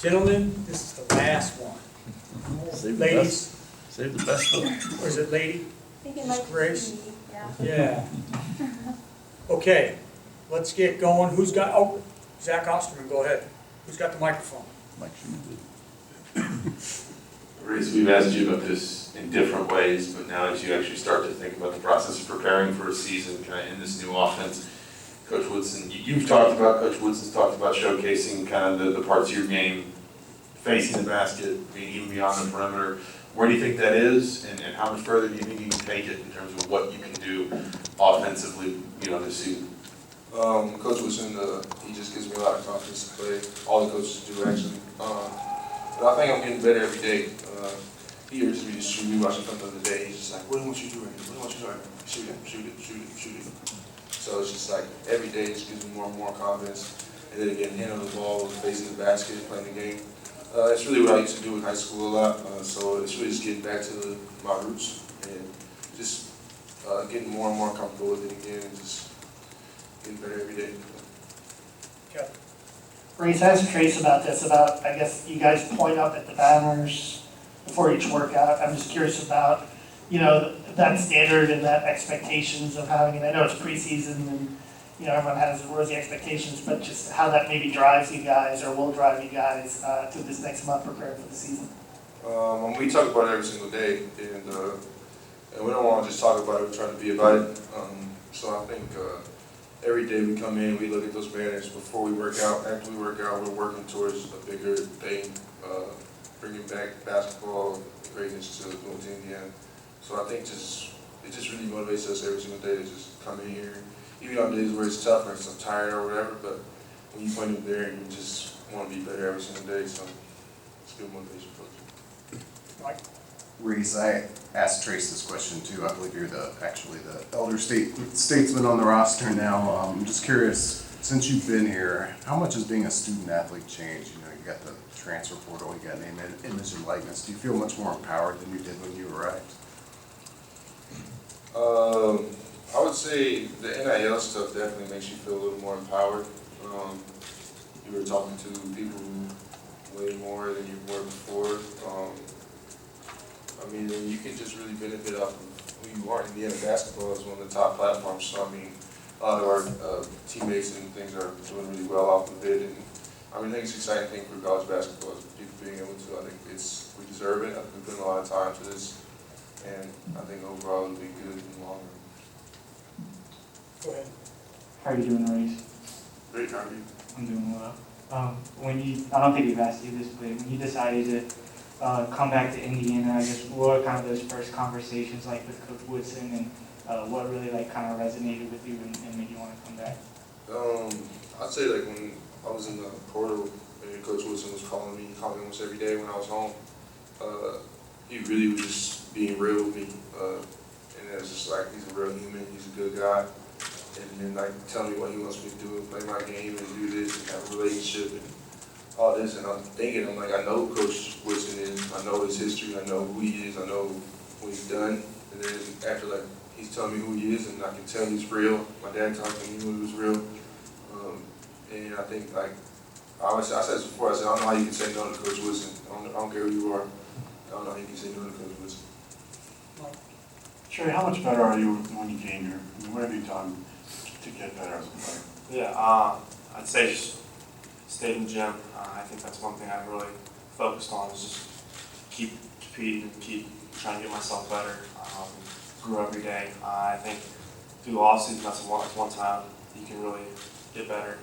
Gentlemen, this is the last one. Save the Ladies, best. Save the best for or is it lady? I think it Miss might Grace? be, yeah. Yeah. Okay, let's get going. Who's got, oh, Zach Osterman, go ahead. Who's got the microphone? Mike Schumann. Reese, we've asked you about this in different ways, but now as you actually start to think about the process of preparing for a season, kind of in this new offense, Coach Woodson, you've talked about, Coach Woodson's talked about showcasing kind of the parts of your game, facing the basket, being even beyond the perimeter. Where do you think that is, and how much further do you think you can take it in terms of what you can do offensively, this season? Coach Woodson, he just gives me a lot of confidence to play. All the coaches do, actually. But I think I'm getting better every day. He hears me just shoot. We watch him come the other day. He's just like, what do you want you to do right now? What do you want you to do right now? Shoot it, shoot it, shoot it, shoot it. So it's just like every day just gives me more and more confidence. And then again, handling the ball, facing the basket, playing the game. It's really what I used to do in high school a lot. So it's really just getting back to my roots and just getting more and more comfortable with it again and just getting better every day. Okay. Reese, I asked Trace about this, I guess you guys point up at the banners before each workout. I'm just curious about, that standard and that expectations of having it. I know it's preseason and, everyone has rosy expectations, but just how that maybe drives you guys or will drive you guys through this next month preparing for the season. We talk about it every single day, and we don't want to just talk about it, we're trying to be about it. So I think every day we come in, we look at those banners before we work out. After we work out, we're working towards a bigger thing, bringing back basketball greatness to Bloomington, Indiana. So I think it just really motivates us every single day to just come in here. Even on days where it's tough or I'm tired or whatever, but when you point it there, you just want to be better every single day. So it's good motivation for us. Mike? Reese, I asked Trace this question too. I believe you're actually the elder statesman on the roster now. I'm just curious, since you've been here, how much has being a student athlete changed? You got the transfer portal, you got name, image, and likeness. Do you feel much more empowered than you did when you arrived? I would say the NIL stuff definitely makes you feel a little more empowered. You were talking to people way more than you were before. You can just really benefit off of who you are. Indiana basketball is one of the top platforms, so a lot of our teammates and things are doing really well off of it. And I think it's an exciting thing for college basketball is people being able to. I think we deserve it. I think we put in a lot of time to this, and I think overall it'll be good in the long run. Go ahead. How are you doing, Reese? Great, how are you? I'm doing well. I don't think we've asked you this, but when you decided to come back to Indiana, I guess what were kind of those first conversations like with Coach Woodson, and what really kind of resonated with you and made you want to come back? I'd say when I was in the portal and Coach Woodson was calling me, he called me almost every day when I was home. He really was just being real with me, and it was just he's a real human, he's a good guy. And then tell me what he wants me to do and play my game and do this and have a relationship and all this. And I'm thinking, I know who Coach Woodson is, I know his history, I know who he is, I know what he's done. And then after he's telling me who he is and I can tell he's real. My dad talked to me when he was real. And I think I said this before, I said, I don't know how you can say no to Coach Woodson. I don't care who you are. I don't know how you can say no to Coach Woodson. Trey, how much better are you when you came here? What have you done to get better as a player? Yeah, I'd say just stay in the gym. I think that's one thing I've really focused on is just keep competing and keep trying to get myself better. Grow every day. I think through the offseason, that's one time you can really get better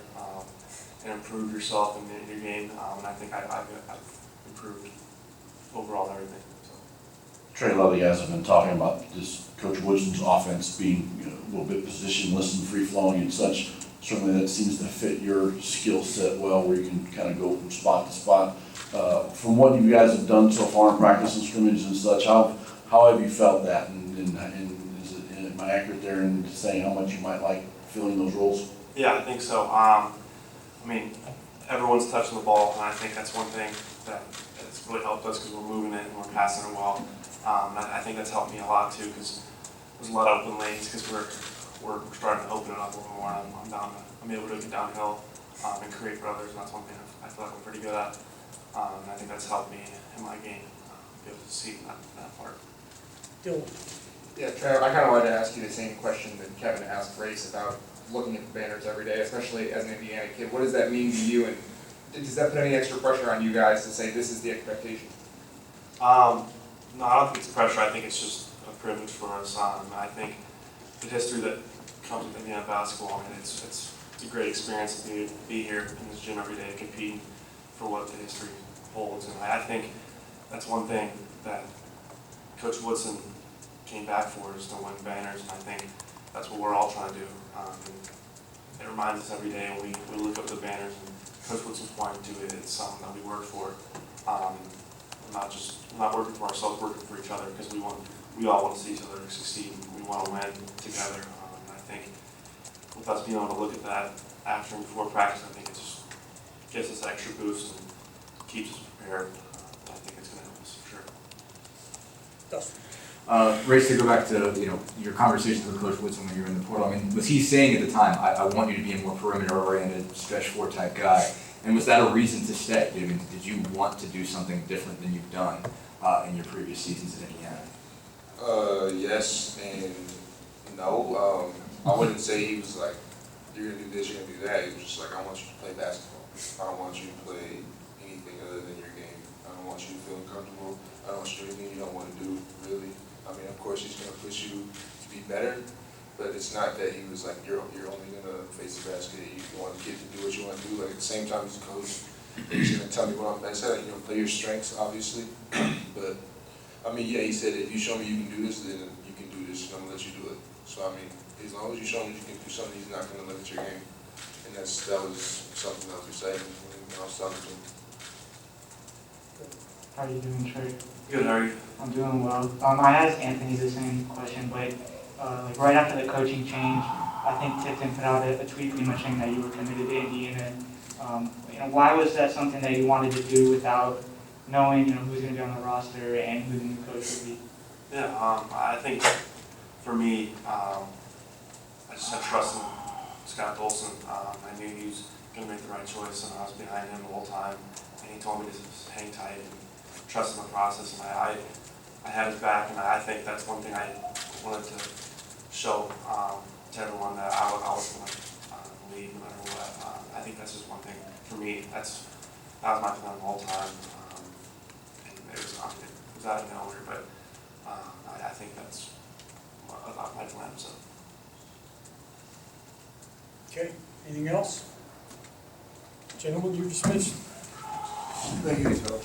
and improve yourself in your game. And I think I've improved overall in everything. So. Trey, a lot of the guys have been talking about this Coach Woodson's offense being a little bit positionless and free-flowing and such. Certainly that seems to fit your skill set well, where you can kind of go from spot to spot. From what you guys have done so far in practice and scrimmages and such, how have you felt that? And am I accurate there in saying how much you might like filling those roles? Yeah, I think so. Everyone's touching the ball, and I think that's one thing that's really helped us because we're moving it and we're passing it well. And I think that's helped me a lot too because there's a lot of open lanes because we're starting to open it up a little more. I'm able to get downhill and create for others, and that's one thing I feel like I'm pretty good at. And I think that's helped me in my game, be able to see that part. Dylan? Yeah, Trey, I kind of wanted to ask you the same question that Kevin asked Grace about looking at the banners every day, especially as an Indiana kid. What does that mean to you, and does that put any extra pressure on you guys to say this is the expectation? No, I don't think it's pressure. I think it's just a privilege for us. I think the history that comes with Indiana basketball, I mean, it's a great experience to be here in this gym every day, competing for what the history holds. And I think that's one thing that Coach Woodson came back for, is to win banners, and I think that's what we're all trying to do. It reminds us every day when we look up the banners, and Coach Woodson's pointing to it, it's something that we work for. We're not working for ourselves, working for each other, because we all want to see each other succeed. We want to win together. And I think with us being able to look at that after and before practice, I think it just gives us an extra boost and keeps us prepared. I think it's going to help us for sure. Dustin? Race, to go back to your conversations with Coach Woodson when you were in the portal, I mean, was he saying at the time, I want you to be a more perimeter-oriented, stretch four type guy? And was that a reason to stay? I mean, did you want to do something different than you've done in your previous seasons at Indiana? Yes and no. I wouldn't say he was like, you're gonna do this, you're gonna do that. He was just like, I want you to play basketball. I don't want you to play anything other than your game. I don't want you to feel uncomfortable. I don't want you to do anything you don't want to do, really. I mean, of course, he's gonna push you to be better, but it's not that he was like, you're only gonna face the basket. You want the kid to do what you want to do. Like, at the same time, he's a coach. He's gonna tell me what I'm best at. Play your strengths, obviously. But I mean, yeah, he said, if you show me you can do this, then you can do this, and I'm gonna let you do it. So I mean, as long as you show him you can do something, he's not gonna limit your game. And that was something that was exciting when I was talking to him. How are you doing, Trey? Good, how are you? I'm doing well. I asked Anthony the same question, but like right after the coaching change, I think Tipton put out a tweet pretty much saying that you were committed to Indiana. Why was that something that you wanted to do without knowing who's going to be on the roster and who the new coach would be? Yeah, I think for me, I just had trust in Scott Thompson. I knew he was going to make the right choice, and I was behind him the whole time. And he told me to just hang tight and trust in the process. And I had his back, and I think that's one thing I wanted to show to everyone, that I was going to leave no matter what. I think that's just one thing for me. That was my plan the whole time. And it was out of nowhere, but I think that's about my plan. So. Okay, anything else? Gentlemen, you're dismissed. Thank you, Phil.